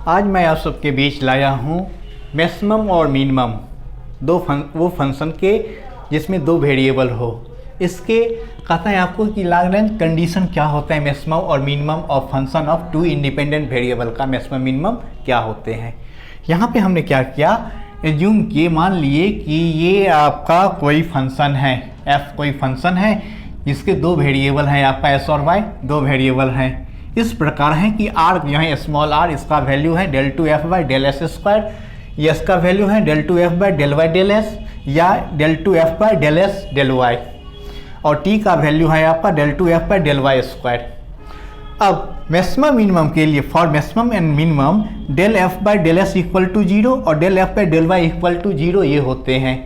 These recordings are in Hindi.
आज मैं आप सबके बीच लाया हूँ मैक्सिमम और मिनिमम वो फंक्शन के जिसमें दो वेरिएबल हो। इसके कहता है आपको कि लाग्रेंज कंडीशन क्या होता है मैक्सिमम और minimum of function of two independent variable का मैक्सिमम मिनिमम क्या होते हैं। यहाँ पे हमने क्या किया, एज्यूम किए, मान लिए कि ये आपका कोई फंक्शन है, f कोई फंक्शन है जिसके दो वेरिएबल हैं, आपका s और y दो वेरिएबल हैं। इस प्रकार है कि r यहाँ स्मॉल r इसका वैल्यू है del two f by del s square, s का वैल्यू है del two f by del y del s या del two f by del s del y, और t का वैल्यू है आपका del two f by del y square. अब मैक्सिमम मिनिमम के लिए for maximum and minimum del f by del s equal to 0 और del f by del y equal to 0 ये होते हैं।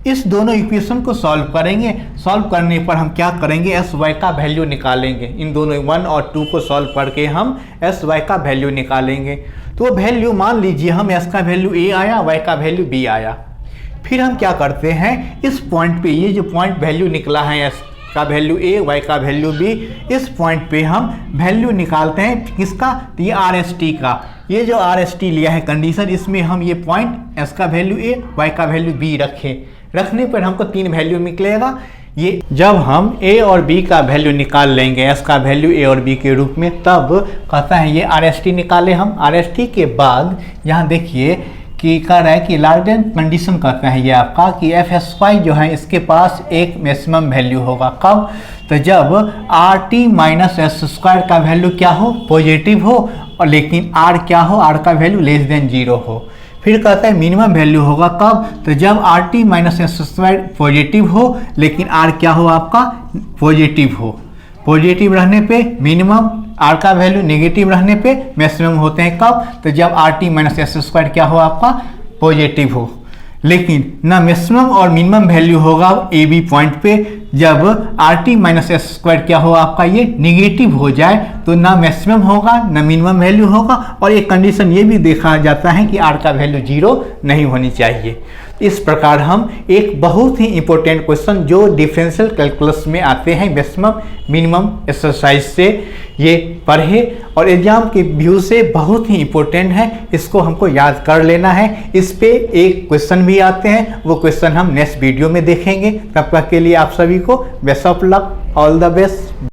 इस दोनों इक्वेशन को सॉल्व करेंगे। सॉल्व करने पर हम क्या करेंगे, एस वाई का वैल्यू निकालेंगे। इन दोनों 1 और 2 को सॉल्व करके हम एस वाई का वैल्यू निकालेंगे। तो वैल्यू मान लीजिए हम एस का वैल्यू ए आया, वाई का वैल्यू बी आया। फिर हम क्या करते हैं, इस पॉइंट पे ये जो पॉइंट वैल्यू निकला है एस का वैल्यू ए, वाई का वैल्यू बी, इस पॉइंट पे हम वैल्यू निकालते हैं किसका, ये आर एस टी का। ये जो आर एस टी लिया है कंडीशन, इसमें हम ये पॉइंट एस का वैल्यू ए, वाई का वैल्यू बी रखने पर हमको 3 वैल्यू निकलेगा। ये जब हम a और b का वैल्यू निकाल लेंगे, s का वैल्यू a और b के रूप में, तब कहता है ये आर एस टी निकाले हम। आर एस टी के बाद यहाँ देखिए कि कह रहा है कि लाग्रेंज कंडीशन कहता है ये आपका कि एफ एस वाई जो है इसके पास एक मैक्सिमम वैल्यू होगा। कब, तो जब R T minus S square का वैल्यू क्या हो, पॉजिटिव हो, और लेकिन आर क्या हो, आर का वैल्यू लेस देन 0 हो। फिर कहता है मिनिमम वैल्यू होगा कब, तो जब R T minus S square positive हो लेकिन आर क्या हो आपका पॉजिटिव हो। पॉजिटिव रहने पे मिनिमम, आर का वैल्यू नेगेटिव रहने पे मैक्सिमम होते हैं। कब, तो जब R T minus S square क्या हो आपका पॉजिटिव हो। लेकिन ना मैक्सिमम और मिनिमम वैल्यू होगा ए बी पॉइंट पे जब R T minus S square क्या हो आपका ये निगेटिव हो जाए, तो ना मैक्सिमम होगा ना मिनिमम वैल्यू होगा। और एक कंडीशन ये भी देखा जाता है कि आर का वैल्यू 0 नहीं होनी चाहिए। इस प्रकार हम एक बहुत ही इंपॉर्टेंट क्वेश्चन जो डिफरेंशियल कैलकुलस में आते हैं मैक्सिमम मिनिमम एक्सरसाइज से ये पढ़े, और एग्जाम के व्यू से बहुत ही इंपॉर्टेंट है, इसको हमको याद कर लेना है। इस पे एक क्वेश्चन भी आते हैं, वो क्वेश्चन हम नेक्स्ट वीडियो में देखेंगे। तब तक के लिए आप सभी को best of luck, all the best.